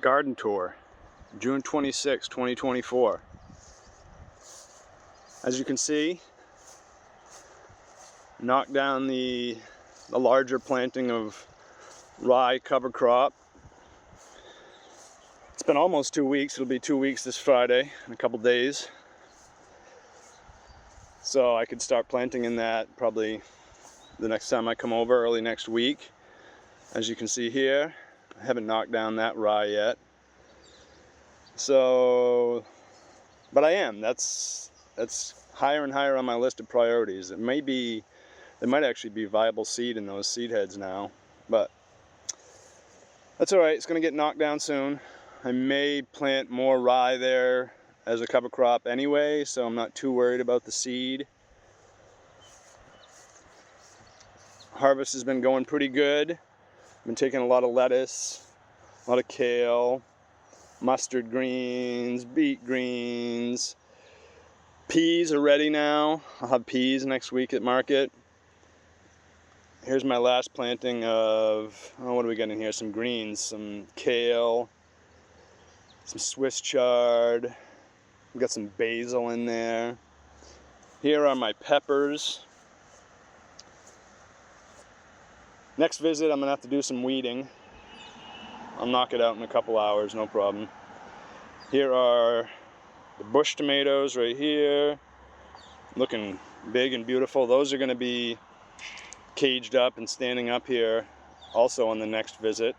garden tour, June 26, 2024. As you can see, knocked down the larger planting of rye cover crop. It's been almost 2 weeks. It'll be 2 weeks this Friday in a couple days. So I could start planting in that probably the next time I come over, early next week. As you can see here, I haven't knocked down that rye yet. So, but I am. That's higher and higher on my list of priorities. There might actually be viable seed in those seed heads now, but that's all right. It's going to get knocked down soon. I may plant more rye there as a cover crop anyway, so I'm not too worried about the seed. Harvest has been going pretty good. I've been taking a lot of lettuce, a lot of kale, mustard greens, beet greens. Peas are ready now. I'll have peas next week at market. Here's my last planting of, oh, what do we got in here? Some greens, some kale, some Swiss chard. We've got some basil in there. Here are my peppers. Next visit, I'm gonna have to do some weeding. I'll knock it out in a couple hours, no problem. Here are the bush tomatoes right here, looking big and beautiful. Those are gonna be caged up and standing up here also on the next visit.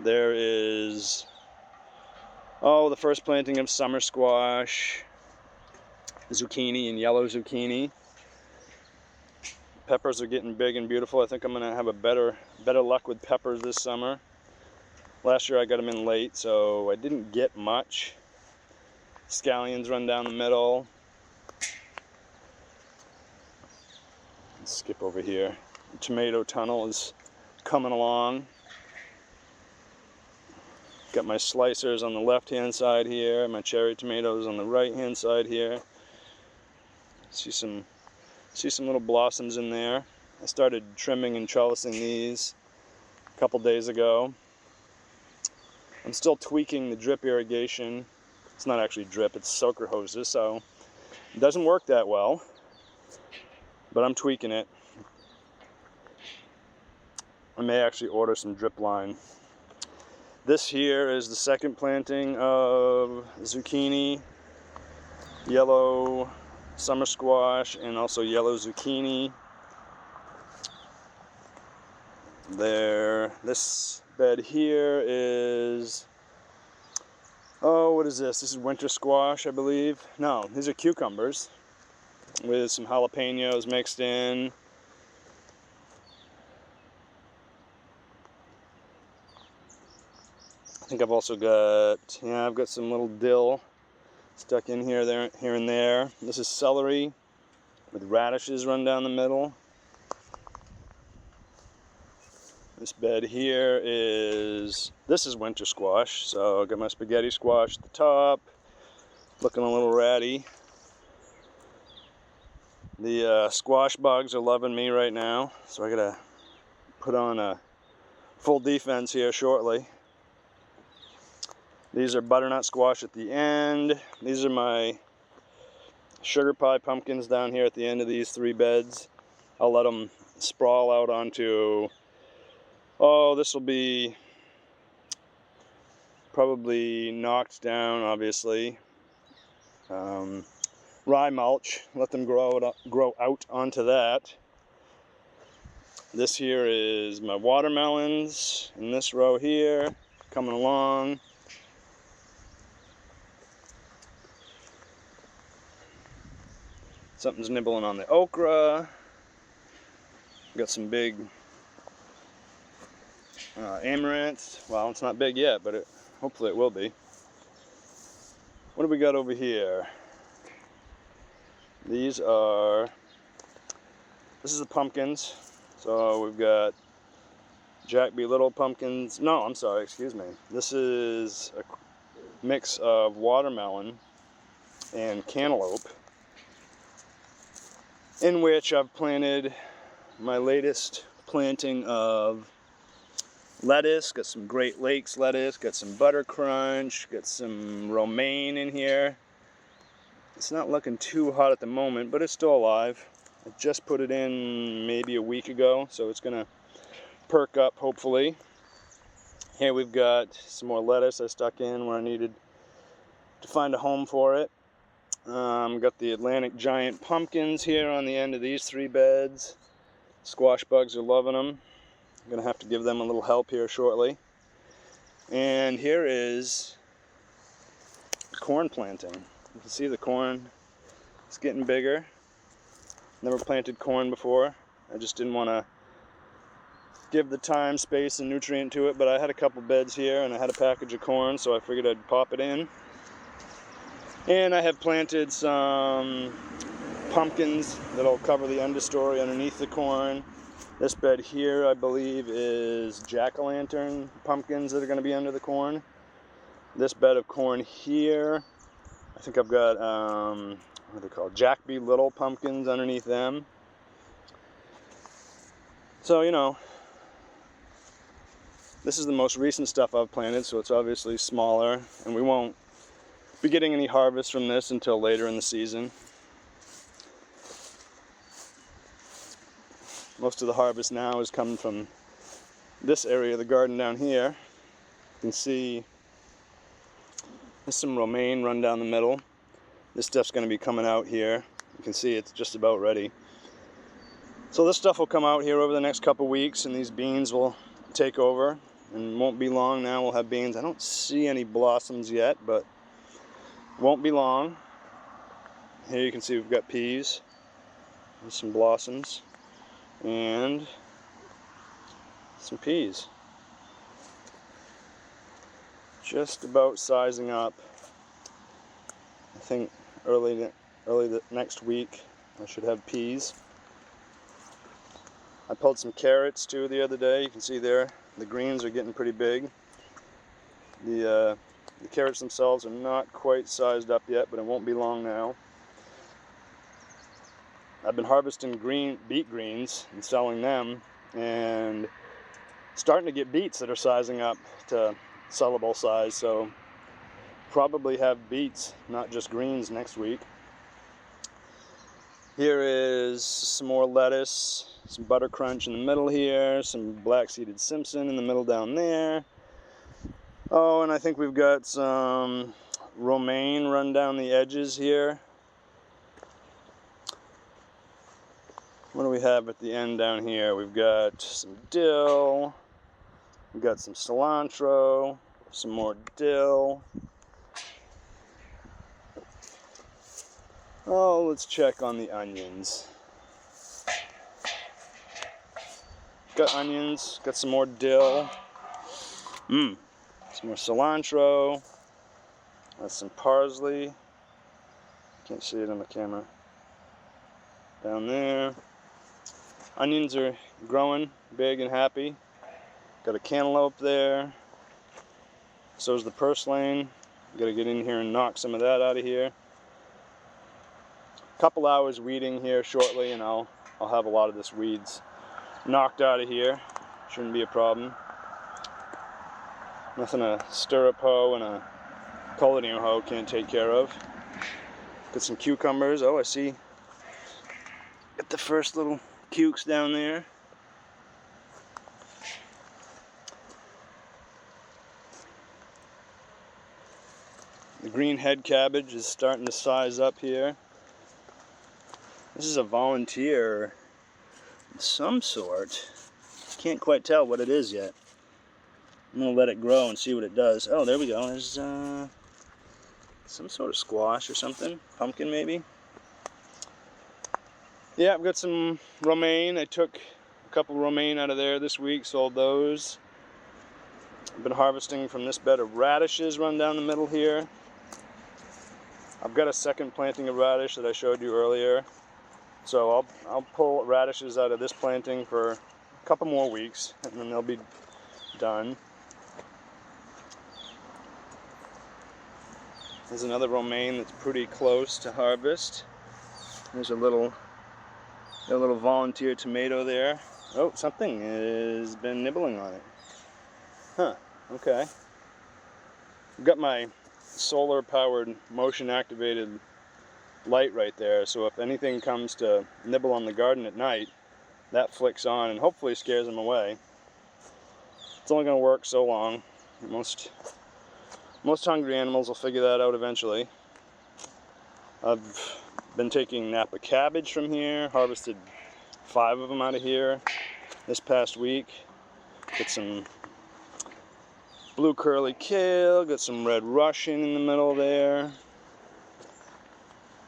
There is, oh, the first planting of summer squash, zucchini and yellow zucchini. Peppers are getting big and beautiful. I think I'm gonna have a better luck with peppers this summer. Last year I got them in late, so I didn't get much. Scallions run down the middle. Let's skip over here. The tomato tunnel is coming along. Got my slicers on the left-hand side here, my cherry tomatoes on the right-hand side here. See some little blossoms in there. I started trimming and trellising these a couple days ago. I'm still tweaking the drip irrigation. It's not actually drip, it's soaker hoses, so it doesn't work that well, but I'm tweaking it. I may actually order some drip line. This here is the second planting of zucchini, yellow summer squash, and also yellow zucchini. There, this bed here is, oh, what is this? This is winter squash, I believe. No, these are cucumbers with some jalapenos mixed in. I think I've also got, yeah, I've got some little dill stuck in here, there, here and there. This is celery with radishes run down the middle. This bed here is, this is winter squash, so I've got my spaghetti squash at the top, looking a little ratty. The squash bugs are loving me right now, so I gotta put on a full defense here shortly. These are butternut squash at the end. These are my sugar pie pumpkins down here at the end of these three beds. I'll let them sprawl out onto, oh, this will be probably knocked down, obviously. Rye mulch, let them grow out onto that. This here is my watermelons in this row here, coming along. Something's nibbling on the okra. Got some big amaranth. Well, it's not big yet, but hopefully it will be. What do we got over here? This is the pumpkins. So we've got Jack B. Little pumpkins. No, I'm sorry, excuse me. This is a mix of watermelon and cantaloupe, in which I've planted my latest planting of lettuce, got some Great Lakes lettuce, got some butter crunch, got some romaine in here. It's not looking too hot at the moment, but it's still alive. I just put it in maybe a week ago, so it's gonna perk up hopefully. Here we've got some more lettuce I stuck in where I needed to find a home for it. Got the Atlantic giant pumpkins here on the end of these 3 beds. Squash bugs are loving them. I'm gonna have to give them a little help here shortly. And here is corn planting. You can see the corn, it's getting bigger. Never planted corn before. I just didn't want to give the time, space, and nutrient to it, but I had a couple beds here and I had a package of corn, so I figured I'd pop it in. And I have planted some pumpkins that'll cover the understory underneath the corn. This bed here, I believe, is jack-o'-lantern pumpkins that are going to be under the corn. This bed of corn here, I think I've got, what are they called? Jack B. Little pumpkins underneath them. So, you know, this is the most recent stuff I've planted, so it's obviously smaller, and we won't be getting any harvest from this until later in the season. Most of the harvest now is coming from this area of the garden down here. You can see there's some romaine run down the middle. This stuff's going to be coming out here. You can see it's just about ready. So this stuff will come out here over the next couple weeks, and these beans will take over, and won't be long now we'll have beans. I don't see any blossoms yet, but won't be long. Here you can see we've got peas and some blossoms and some peas. Just about sizing up. I think early next week I should have peas. I pulled some carrots too the other day. You can see there the greens are getting pretty big. The carrots themselves are not quite sized up yet, but it won't be long now. I've been harvesting beet greens and selling them, and starting to get beets that are sizing up to sellable size, so probably have beets, not just greens, next week. Here is some more lettuce, some butter crunch in the middle here, some black-seeded Simpson in the middle down there. Oh, and I think we've got some romaine run down the edges here. What do we have at the end down here? We've got some dill, we've got some cilantro, some more dill. Oh, let's check on the onions. Got onions, got some more dill. Some more cilantro. That's some parsley. Can't see it on the camera. Down there. Onions are growing big and happy. Got a cantaloupe there. So is the purslane. Got to get in here and knock some of that out of here. Couple hours weeding here shortly, and I'll have a lot of this weeds knocked out of here. Shouldn't be a problem. Nothing a stirrup hoe and a collodion hoe can't take care of. Got some cucumbers. Oh, I see. Got the first little cukes down there. The green head cabbage is starting to size up here. This is a volunteer of some sort. Can't quite tell what it is yet. I'm going to let it grow and see what it does. Oh, there we go. There's some sort of squash or something. Pumpkin, maybe. Yeah, I've got some romaine. I took a couple romaine out of there this week, sold those. I've been harvesting from this bed of radishes run down the middle here. I've got a second planting of radish that I showed you earlier. So I'll pull radishes out of this planting for a couple more weeks, and then they'll be done. There's another romaine that's pretty close to harvest. There's a little volunteer tomato there. Oh, something has been nibbling on it. Huh, okay. I've got my solar powered motion activated light right there, so if anything comes to nibble on the garden at night, that flicks on and hopefully scares them away. It's only going to work so long. Most hungry animals will figure that out eventually. I've been taking Napa cabbage from here, harvested 5 of them out of here this past week. Got some blue curly kale, got some red Russian in the middle there.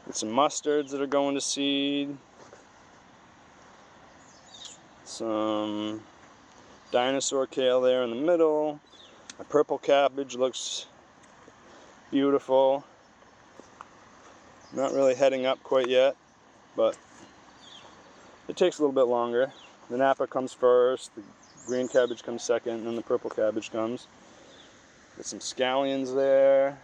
Got some mustards that are going to seed. Some dinosaur kale there in the middle. My purple cabbage looks beautiful. Not really heading up quite yet, but it takes a little bit longer. The Napa comes first, the green cabbage comes second, and then the purple cabbage comes. Got some scallions there.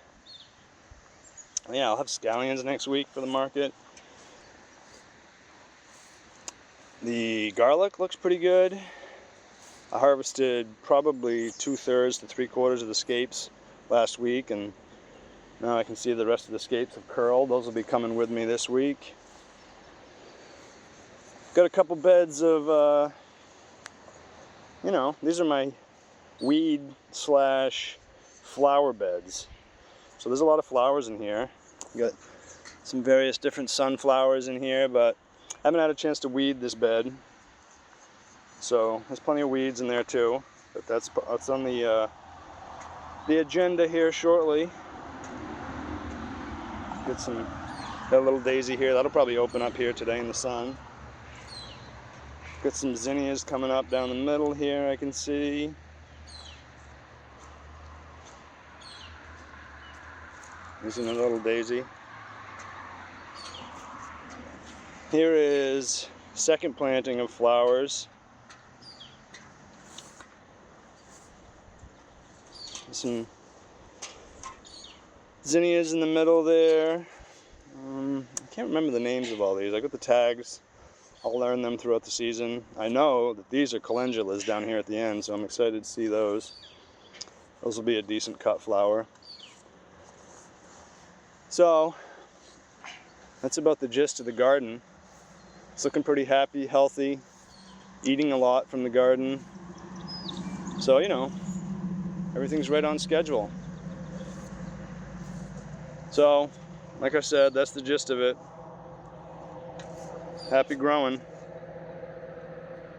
Yeah, I'll have scallions next week for the market. The garlic looks pretty good. I harvested probably 2/3 to 3/4 of the scapes last week, and now I can see the rest of the scapes have curled. Those will be coming with me this week. Got a couple beds of, these are my weed / flower beds. So there's a lot of flowers in here. Got some various different sunflowers in here, but I haven't had a chance to weed this bed. So there's plenty of weeds in there too, but that's on the agenda here shortly. Got a little daisy here that'll probably open up here today in the sun. Got some zinnias coming up down the middle here, I can see. There's another little daisy. Here is second planting of flowers. Some zinnias in the middle there. I can't remember the names of all these. I got the tags. I'll learn them throughout the season. I know that these are calendulas down here at the end, so I'm excited to see those. Those will be a decent cut flower. So that's about the gist of the garden. It's looking pretty happy, healthy, eating a lot from the garden. So, everything's right on schedule. So, like I said, that's the gist of it. Happy growing.